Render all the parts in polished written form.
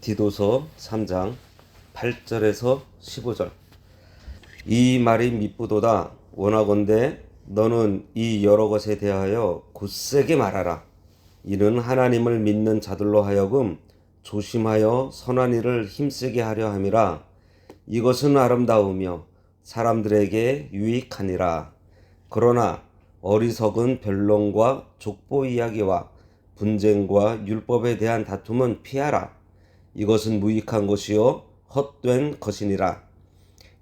디도서 3장 8절에서 15절. 이 말이 미쁘도다. 원하건대 너는 이 여러 것에 대하여 굳세게 말하라. 이는 하나님을 믿는 자들로 하여금 조심하여 선한 일을 힘쓰게 하려 함이라. 이것은 아름다우며 사람들에게 유익하니라. 그러나 어리석은 변론과 족보 이야기와 분쟁과 율법에 대한 다툼은 피하라. 이것은 무익한 것이요 헛된 것이니라.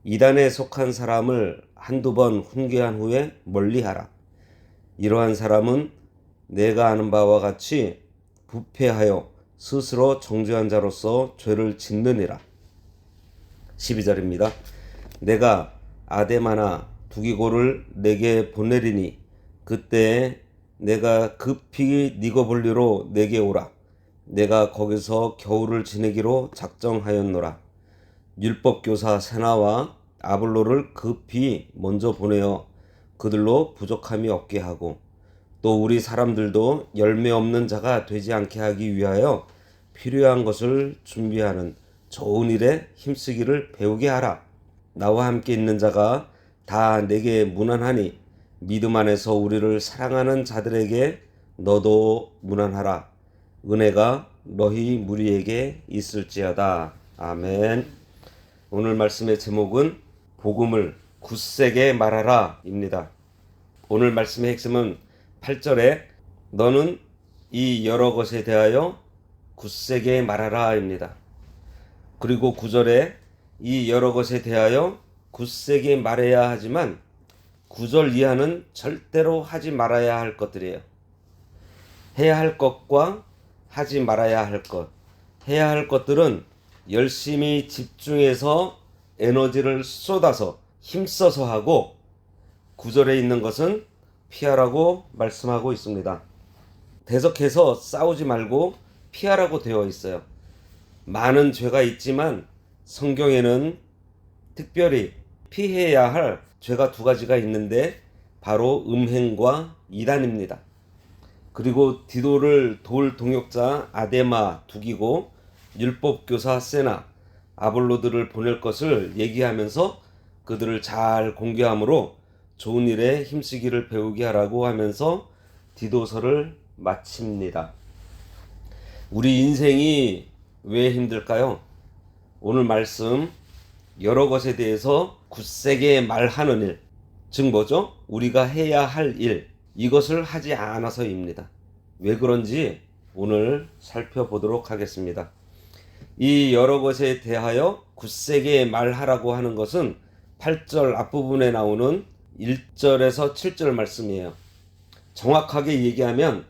이단에 속한 사람을 한두 번 훈계한 후에 멀리하라. 이러한 사람은 내가 아는 바와 같이 부패하여 스스로 정죄한 자로서 죄를 짓느니라. 12절입니다. 내가 아데마나 두기고를 내게 보내리니 그때 내가 급히 니고볼리로 내게 오라. 내가 거기서 겨울을 지내기로 작정하였노라. 율법교사 세나와 아볼로를 급히 먼저 보내어 그들로 부족함이 없게 하고 또 우리 사람들도 열매 없는 자가 되지 않게 하기 위하여 필요한 것을 준비하는 좋은 일에 힘쓰기를 배우게 하라. 나와 함께 있는 자가 다 내게 무난하니 믿음 안에서 우리를 사랑하는 자들에게 너도 무난하라. 은혜가 너희 무리에게 있을지어다. 아멘. 오늘 말씀의 제목은 복음을 굳세게 말하라 입니다. 오늘 말씀의 핵심은 8절에 너는 이 여러 것에 대하여 굳세게 말하라 입니다. 그리고 9절에 이 여러 것에 대하여 굳세게 말해야 하지만 9절 이하는 절대로 하지 말아야 할 것들이에요. 해야 할 것과 하지 말아야 할 것. 해야 할 것들은 열심히 집중해서 에너지를 쏟아서 힘써서 하고 9절에 있는 것은 피하라고 말씀하고 있습니다. 대적해서 싸우지 말고 피하라고 되어 있어요. 많은 죄가 있지만 성경에는 특별히 피해야 할 죄가 두 가지가 있는데 바로 음행과 이단입니다. 그리고 디도를 도울 동역자 아데마 두기고 율법교사 세나 아볼로들을 보낼 것을 얘기하면서 그들을 잘 공개함으로 좋은 일에 힘쓰기를 배우게 하라고 하면서 디도서를 마칩니다. 우리 인생이 왜 힘들까요? 오늘 말씀 여러 것에 대해서 굳세게 말하는 일, 즉 뭐죠? 우리가 해야 할 일, 이것을 하지 않아서입니다. 왜 그런지 오늘 살펴보도록 하겠습니다. 이 여러 것에 대하여 굳세게 말하라고 하는 것은 8절 앞부분에 나오는 1절에서 7절 말씀이에요. 정확하게 얘기하면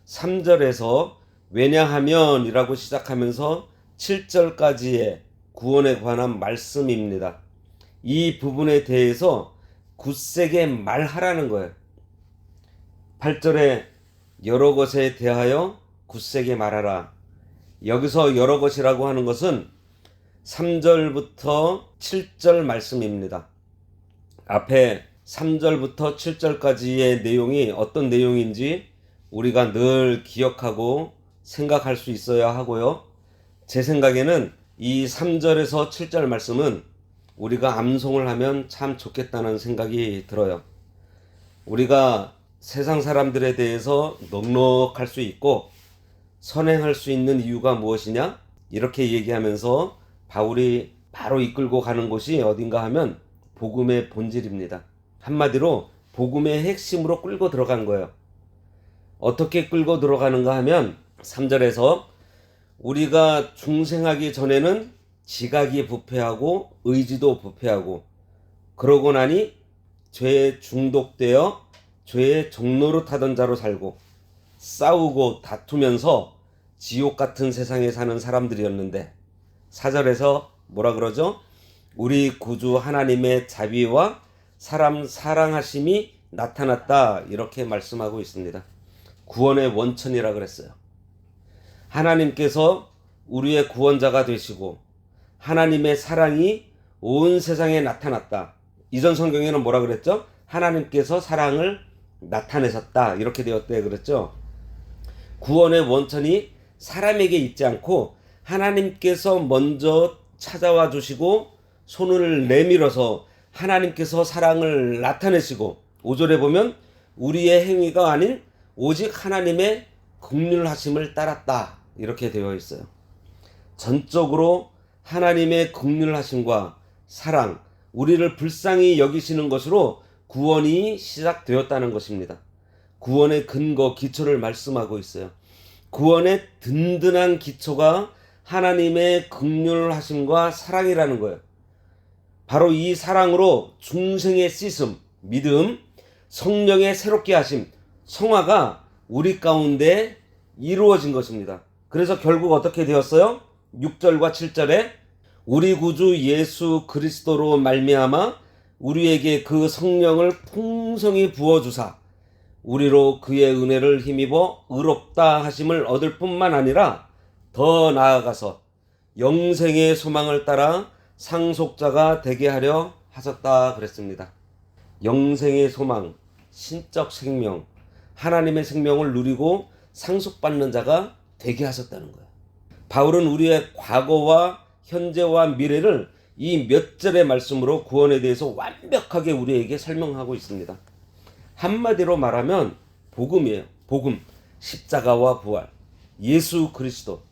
3절에서 왜냐하면 이라고 시작하면서 7절까지의 구원에 관한 말씀입니다. 이 부분에 대해서 굳세게 말하라는 거예요. 8절에 여러 것에 대하여 굳세게 말하라. 여기서 여러 것이라고 하는 것은 3절부터 7절 말씀입니다. 앞에 3절부터 7절까지의 내용이 어떤 내용인지 우리가 늘 기억하고 생각할 수 있어야 하고요. 제 생각에는 이 3절에서 7절 말씀은 우리가 암송을 하면 참 좋겠다는 생각이 들어요. 우리가 세상 사람들에 대해서 넉넉할 수 있고 선행할 수 있는 이유가 무엇이냐? 이렇게 얘기하면서 바울이 바로 이끌고 가는 곳이 어딘가 하면 복음의 본질입니다. 한마디로 복음의 핵심으로 끌고 들어간 거예요. 어떻게 끌고 들어가는가 하면 3절에서 우리가 중생하기 전에는 지각이 부패하고 의지도 부패하고 그러고 나니 죄에 중독되어 죄의 종로로 타던 자로 살고 싸우고 다투면서 지옥 같은 세상에 사는 사람들이었는데 4절에서 뭐라 그러죠? 우리 구주 하나님의 자비와 사람 사랑하심이 나타났다 이렇게 말씀하고 있습니다. 구원의 원천이라 그랬어요. 하나님께서 우리의 구원자가 되시고 하나님의 사랑이 온 세상에 나타났다. 이전 성경에는 뭐라 그랬죠? 하나님께서 사랑을 나타내셨다 이렇게 되었대 그랬죠. 구원의 원천이 사람에게 있지 않고 하나님께서 먼저 찾아와 주시고 손을 내밀어서 하나님께서 사랑을 나타내시고 5절에 보면 우리의 행위가 아닌 오직 하나님의 긍휼하심을 따랐다 이렇게 되어 있어요. 전적으로 하나님의 긍휼하심과 사랑, 우리를 불쌍히 여기시는 것으로 구원이 시작되었다는 것입니다. 구원의 근거, 기초를 말씀하고 있어요. 구원의 든든한 기초가 하나님의 긍휼하심과 사랑이라는 거예요. 바로 이 사랑으로 중생의 씻음, 믿음, 성령의 새롭게 하심, 성화가 우리 가운데 이루어진 것입니다. 그래서 결국 어떻게 되었어요? 6절과 7절에 우리 구주 예수 그리스도로 말미암아 우리에게 그 성령을 풍성히 부어주사 우리로 그의 은혜를 힘입어 의롭다 하심을 얻을 뿐만 아니라 더 나아가서 영생의 소망을 따라 상속자가 되게 하려 하셨다 그랬습니다. 영생의 소망, 신적 생명, 하나님의 생명을 누리고 상속받는 자가 되게 하셨다는 거예요. 바울은 우리의 과거와 현재와 미래를 이 몇 절의 말씀으로 구원에 대해서 완벽하게 우리에게 설명하고 있습니다. 한마디로 말하면 복음이에요. 복음, 십자가와 부활, 예수 그리스도.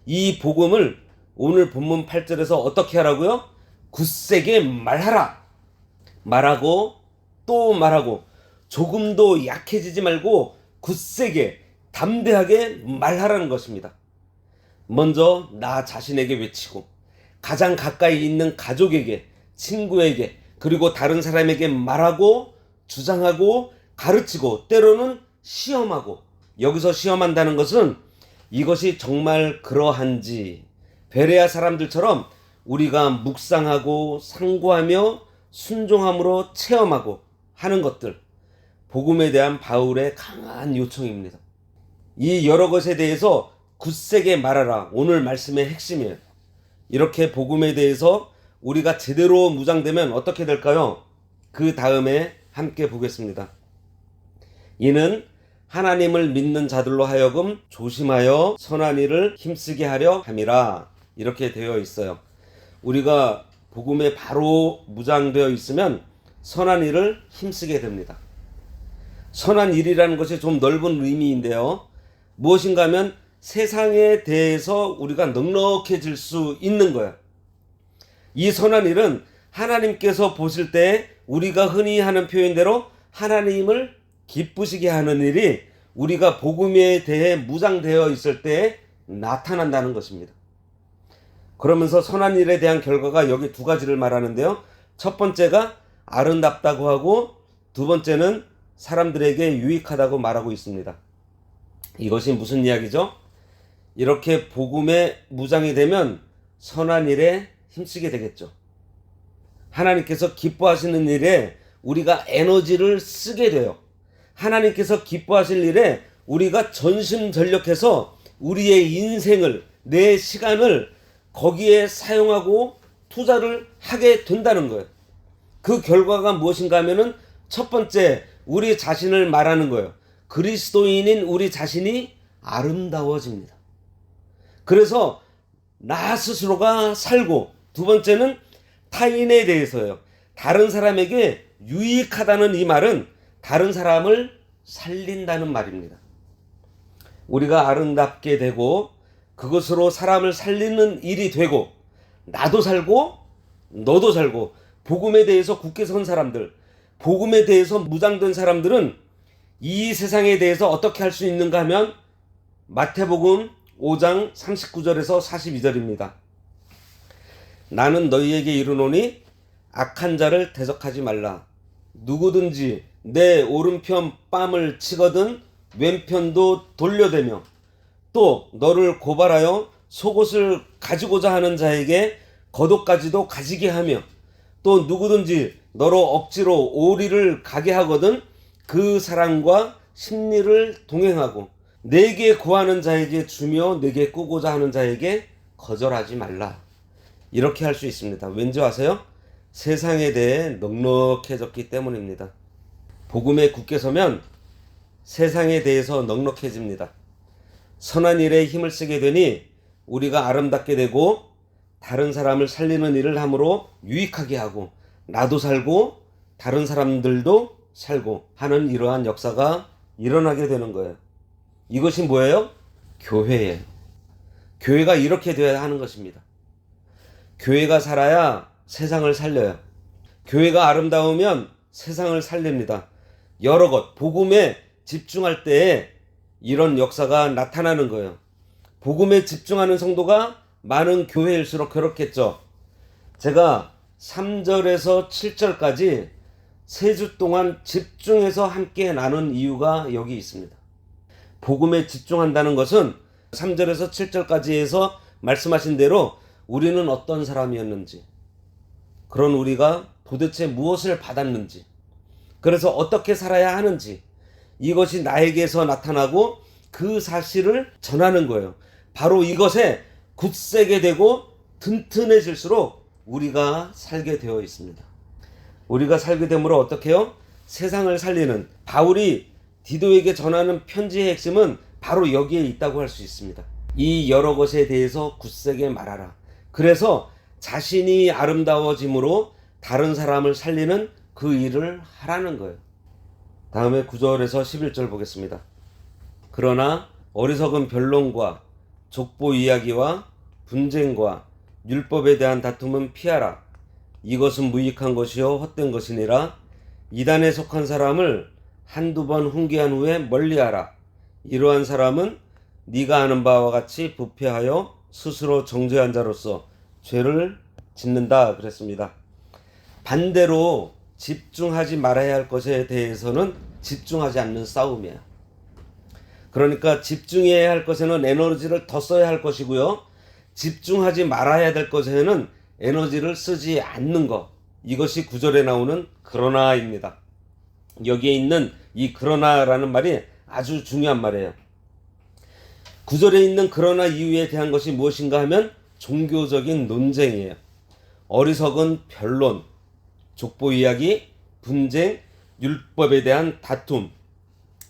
이 복음을 오늘 본문 8절에서 어떻게 하라고요? 굳세게 말하라. 말하고 또 말하고 조금도 약해지지 말고 굳세게 담대하게 말하라는 것입니다. 먼저 나 자신에게 외치고 가장 가까이 있는 가족에게, 친구에게, 그리고 다른 사람에게 말하고 주장하고 가르치고 때로는 시험하고, 여기서 시험한다는 것은 이것이 정말 그러한지 베레아 사람들처럼 우리가 묵상하고 상고하며 순종함으로 체험하고 하는 것들, 복음에 대한 바울의 강한 요청입니다. 이 여러 것에 대해서 굳세게 말하라, 오늘 말씀의 핵심이에요. 이렇게 복음에 대해서 우리가 제대로 무장되면 어떻게 될까요? 그 다음에 함께 보겠습니다. 이는 하나님을 믿는 자들로 하여금 조심하여 선한 일을 힘쓰게 하려 함이라 이렇게 되어 있어요. 우리가 복음에 바로 무장되어 있으면 선한 일을 힘쓰게 됩니다. 선한 일이라는 것이 좀 넓은 의미인데요. 무엇인가 하면 세상에 대해서 우리가 넉넉해질 수 있는 거예요. 이 선한 일은 하나님께서 보실 때 우리가 흔히 하는 표현대로 하나님을 기쁘시게 하는 일이 우리가 복음에 대해 무장되어 있을 때 나타난다는 것입니다. 그러면서 선한 일에 대한 결과가 여기 두 가지를 말하는데요. 첫 번째가 아름답다고 하고 두 번째는 사람들에게 유익하다고 말하고 있습니다. 이것이 무슨 이야기죠? 이렇게 복음에 무장이 되면 선한 일에 힘쓰게 되겠죠. 하나님께서 기뻐하시는 일에 우리가 에너지를 쓰게 돼요. 하나님께서 기뻐하실 일에 우리가 전심전력해서 우리의 인생을, 내 시간을 거기에 사용하고 투자를 하게 된다는 거예요. 그 결과가 무엇인가 하면은 첫 번째, 우리 자신을 말하는 거예요. 그리스도인인 우리 자신이 아름다워집니다. 그래서 나 스스로가 살고, 두 번째는 타인에 대해서요. 다른 사람에게 유익하다는 이 말은 다른 사람을 살린다는 말입니다. 우리가 아름답게 되고 그것으로 사람을 살리는 일이 되고 나도 살고 너도 살고 복음에 대해서 굳게 선 사람들, 복음에 대해서 무장된 사람들은 이 세상에 대해서 어떻게 할 수 있는가 하면 마태복음 5장 39절에서 42절입니다. 나는 너희에게 이르노니 악한 자를 대적하지 말라. 누구든지 내 오른편 뺨을 치거든 왼편도 돌려대며 또 너를 고발하여 속옷을 가지고자 하는 자에게 겉옷까지도 가지게 하며 또 누구든지 너로 억지로 오리를 가게 하거든 그 사람과 심리를 동행하고 내게 구하는 자에게 주며 내게 꾸고자 하는 자에게 거절하지 말라. 이렇게 할 수 있습니다. 왠지 아세요? 세상에 대해 넉넉해졌기 때문입니다. 복음에 굳게 서면 세상에 대해서 넉넉해집니다. 선한 일에 힘을 쓰게 되니 우리가 아름답게 되고 다른 사람을 살리는 일을 함으로 유익하게 하고 나도 살고 다른 사람들도 살고 하는 이러한 역사가 일어나게 되는 거예요. 이것이 뭐예요? 교회예요. 교회가 이렇게 되어야 하는 것입니다. 교회가 살아야 세상을 살려요. 교회가 아름다우면 세상을 살립니다. 여러 것, 복음에 집중할 때에 이런 역사가 나타나는 거예요. 복음에 집중하는 성도가 많은 교회일수록 그렇겠죠. 제가 3절에서 7절까지 3주 동안 집중해서 함께 나눈 이유가 여기 있습니다. 복음에 집중한다는 것은 3절에서 7절까지 해서 말씀하신 대로 우리는 어떤 사람이었는지, 그런 우리가 도대체 무엇을 받았는지, 그래서 어떻게 살아야 하는지, 이것이 나에게서 나타나고 그 사실을 전하는 거예요. 바로 이것에 굳세게 되고 튼튼해질수록 우리가 살게 되어 있습니다. 우리가 살게 되므로 어떻게 해요? 세상을 살리는, 바울이 디도에게 전하는 편지의 핵심은 바로 여기에 있다고 할 수 있습니다. 이 여러 것에 대해서 굳세게 말하라. 그래서 자신이 아름다워짐으로 다른 사람을 살리는 그 일을 하라는 거예요. 다음에 9절에서 11절 보겠습니다. 그러나 어리석은 변론과 족보 이야기와 분쟁과 율법에 대한 다툼은 피하라. 이것은 무익한 것이요 헛된 것이니라. 이단에 속한 사람을 한두 번 훈계한 후에 멀리하라. 이러한 사람은 네가 아는 바와 같이 부패하여 스스로 정죄한 자로서 죄를 짓는다 그랬습니다. 반대로 집중하지 말아야 할 것에 대해서는 집중하지 않는 싸움이에요. 그러니까 집중해야 할 것에는 에너지를 더 써야 할 것이고요. 집중하지 말아야 될 것에는 에너지를 쓰지 않는 것. 이것이 9절에 나오는 그러나입니다. 여기에 있는 이 그러나라는 말이 아주 중요한 말이에요. 9절에 있는 그러나 이유에 대한 것이 무엇인가 하면 종교적인 논쟁이에요. 어리석은 변론, 족보 이야기, 분쟁, 율법에 대한 다툼.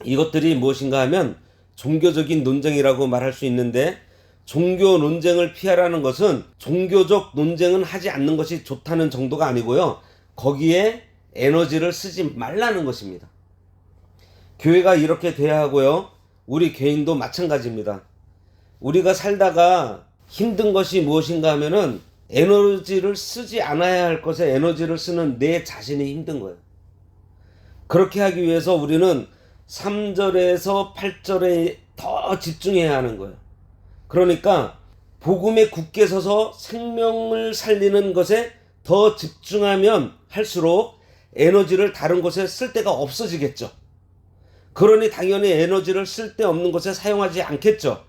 이것들이 무엇인가 하면 종교적인 논쟁이라고 말할 수 있는데, 종교 논쟁을 피하라는 것은 종교적 논쟁은 하지 않는 것이 좋다는 정도가 아니고요. 거기에 에너지를 쓰지 말라는 것입니다. 교회가 이렇게 돼야 하고요. 우리 개인도 마찬가지입니다. 우리가 살다가 힘든 것이 무엇인가 하면은 에너지를 쓰지 않아야 할 것에 에너지를 쓰는 내 자신이 힘든 거예요. 그렇게 하기 위해서 우리는 3절에서 8절에 더 집중해야 하는 거예요. 그러니까 복음에 굳게 서서 생명을 살리는 것에 더 집중하면 할수록 에너지를 다른 곳에 쓸 데가 없어지겠죠. 그러니 당연히 에너지를 쓸데없는 곳에 사용하지 않겠죠.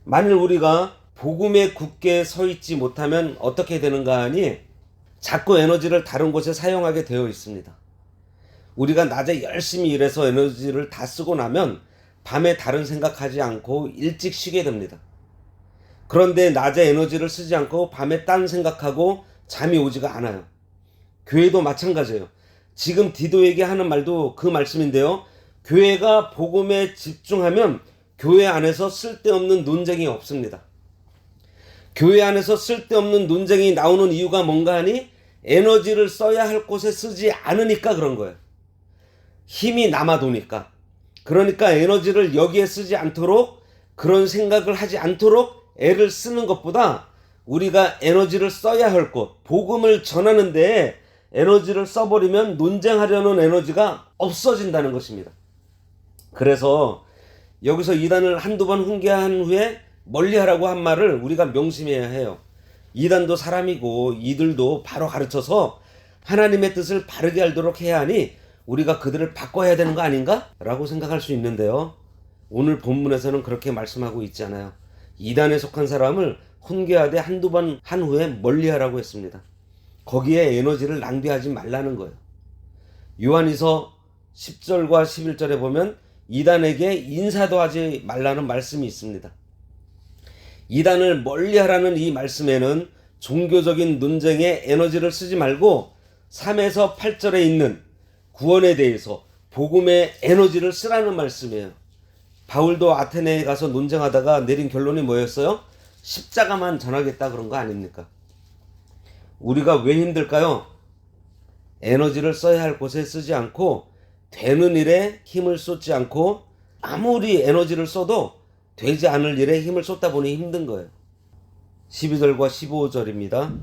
만일 우리가 복음에 굳게 서 있지 못하면 어떻게 되는가 하니 자꾸 에너지를 다른 곳에 사용하게 되어 있습니다. 우리가 낮에 열심히 일해서 에너지를 다 쓰고 나면 밤에 다른 생각하지 않고 일찍 쉬게 됩니다. 그런데 낮에 에너지를 쓰지 않고 밤에 딴 생각하고 잠이 오지가 않아요. 교회도 마찬가지예요. 지금 디도에게 하는 말도 그 말씀인데요. 교회가 복음에 집중하면 교회 안에서 쓸데없는 논쟁이 없습니다. 교회 안에서 쓸데없는 논쟁이 나오는 이유가 뭔가 하니 에너지를 써야 할 곳에 쓰지 않으니까 그런 거예요. 힘이 남아도니까. 그러니까 에너지를 여기에 쓰지 않도록, 그런 생각을 하지 않도록 애를 쓰는 것보다 우리가 에너지를 써야 할 곳, 복음을 전하는 데에 에너지를 써버리면 논쟁하려는 에너지가 없어진다는 것입니다. 그래서 여기서 이단을 한두 번 훈계한 후에 멀리하라고 한 말을 우리가 명심해야 해요. 이단도 사람이고 이들도 바로 가르쳐서 하나님의 뜻을 바르게 알도록 해야 하니 우리가 그들을 바꿔야 되는 거 아닌가? 라고 생각할 수 있는데요. 오늘 본문에서는 그렇게 말씀하고 있지 않아요. 이단에 속한 사람을 훈계하되 한두 번 한 후에 멀리하라고 했습니다. 거기에 에너지를 낭비하지 말라는 거예요. 요한이서 10절과 11절에 보면 이단에게 인사도 하지 말라는 말씀이 있습니다. 이단을 멀리하라는 이 말씀에는 종교적인 논쟁에 에너지를 쓰지 말고 3에서 8절에 있는 구원에 대해서 복음에 에너지를 쓰라는 말씀이에요. 바울도 아테네에 가서 논쟁하다가 내린 결론이 뭐였어요? 십자가만 전하겠다 그런 거 아닙니까? 우리가 왜 힘들까요? 에너지를 써야 할 곳에 쓰지 않고 되는 일에 힘을 쏟지 않고 아무리 에너지를 써도 되지 않을 일에 힘을 쏟다 보니 힘든 거예요. 12절과 15절입니다.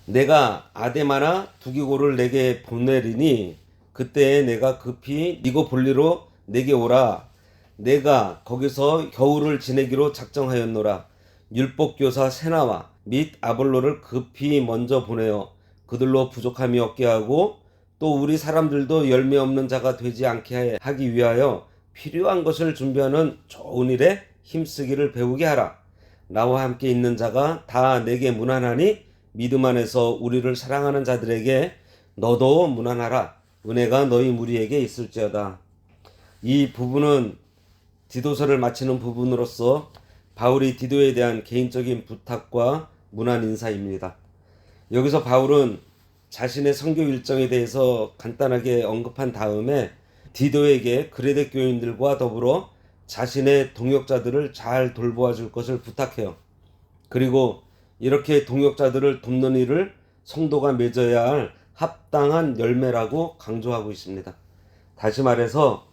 내가 아데마나 두기고를 내게 보내리니 그때에 내가 급히 니고 볼리로 내게 오라. 내가 거기서 겨울을 지내기로 작정하였노라. 율법교사 세나와 및 아볼로를 급히 먼저 보내어 그들로 부족함이 없게 하고 또 우리 사람들도 열매 없는 자가 되지 않게 하기 위하여 필요한 것을 준비하는 좋은 일에 힘쓰기를 배우게 하라. 나와 함께 있는 자가 다 내게 무난하니 믿음 안에서 우리를 사랑하는 자들에게 너도 무난하라. 은혜가 너희 무리에게 있을지어다. 이 부분은 디도서를 마치는 부분으로서 바울이 디도에 대한 개인적인 부탁과 문안 인사입니다. 여기서 바울은 자신의 선교 일정에 대해서 간단하게 언급한 다음에 디도에게 그레데 교인들과 더불어 자신의 동역자들을 잘 돌보아 줄 것을 부탁해요. 그리고 이렇게 동역자들을 돕는 일을 성도가 맺어야 할 합당한 열매라고 강조하고 있습니다. 다시 말해서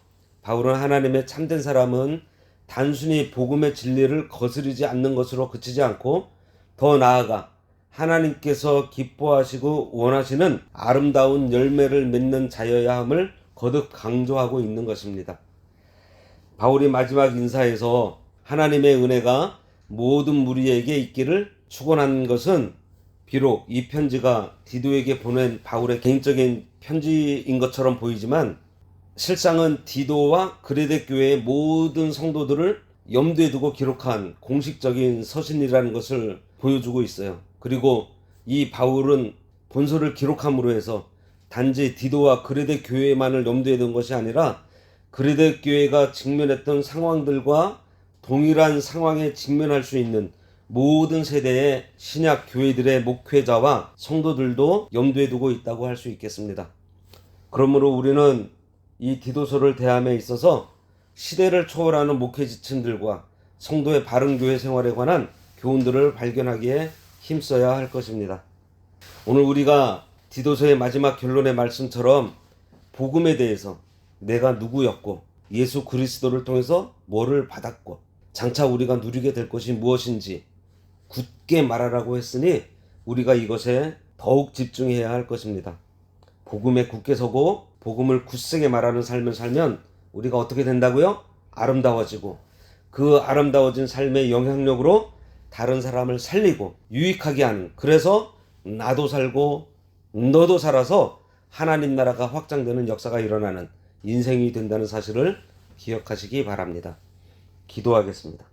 바울은 하나님의 참된 사람은 단순히 복음의 진리를 거스르지 않는 것으로 그치지 않고 더 나아가 하나님께서 기뻐하시고 원하시는 아름다운 열매를 맺는 자여야 함을 거듭 강조하고 있는 것입니다. 바울이 마지막 인사에서 하나님의 은혜가 모든 무리에게 있기를 축원한 것은 비록 이 편지가 디도에게 보낸 바울의 개인적인 편지인 것처럼 보이지만 실상은 디도와 그레데 교회의 모든 성도들을 염두에 두고 기록한 공식적인 서신이라는 것을 보여주고 있어요. 그리고 이 바울은 본서를 기록함으로 해서 단지 디도와 그레데 교회만을 염두에 둔 것이 아니라 그레데 교회가 직면했던 상황들과 동일한 상황에 직면할 수 있는 모든 세대의 신약 교회들의 목회자와 성도들도 염두에 두고 있다고 할 수 있겠습니다. 그러므로 우리는 이 디도서를 대함에 있어서 시대를 초월하는 목회 지침들과 성도의 바른 교회 생활에 관한 교훈들을 발견하기에 힘써야 할 것입니다. 오늘 우리가 디도서의 마지막 결론의 말씀처럼 복음에 대해서 내가 누구였고 예수 그리스도를 통해서 뭐를 받았고 장차 우리가 누리게 될 것이 무엇인지 굳게 말하라고 했으니 우리가 이것에 더욱 집중해야 할 것입니다. 복음에 굳게 서고 복음을 굳세게 말하는 삶을 살면 우리가 어떻게 된다고요? 아름다워지고 그 아름다워진 삶의 영향력으로 다른 사람을 살리고 유익하게 하는, 그래서 나도 살고 너도 살아서 하나님 나라가 확장되는 역사가 일어나는 인생이 된다는 사실을 기억하시기 바랍니다. 기도하겠습니다.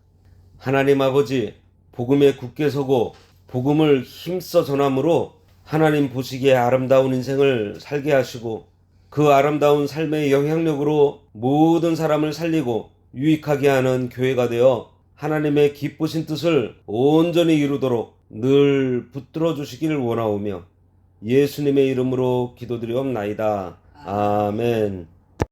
하나님 아버지, 복음에 굳게 서고 복음을 힘써 전함으로 하나님 보시기에 아름다운 인생을 살게 하시고 그 아름다운 삶의 영향력으로 모든 사람을 살리고 유익하게 하는 교회가 되어 하나님의 기쁘신 뜻을 온전히 이루도록 늘 붙들어 주시기를 원하오며 예수님의 이름으로 기도드리옵나이다. 아멘.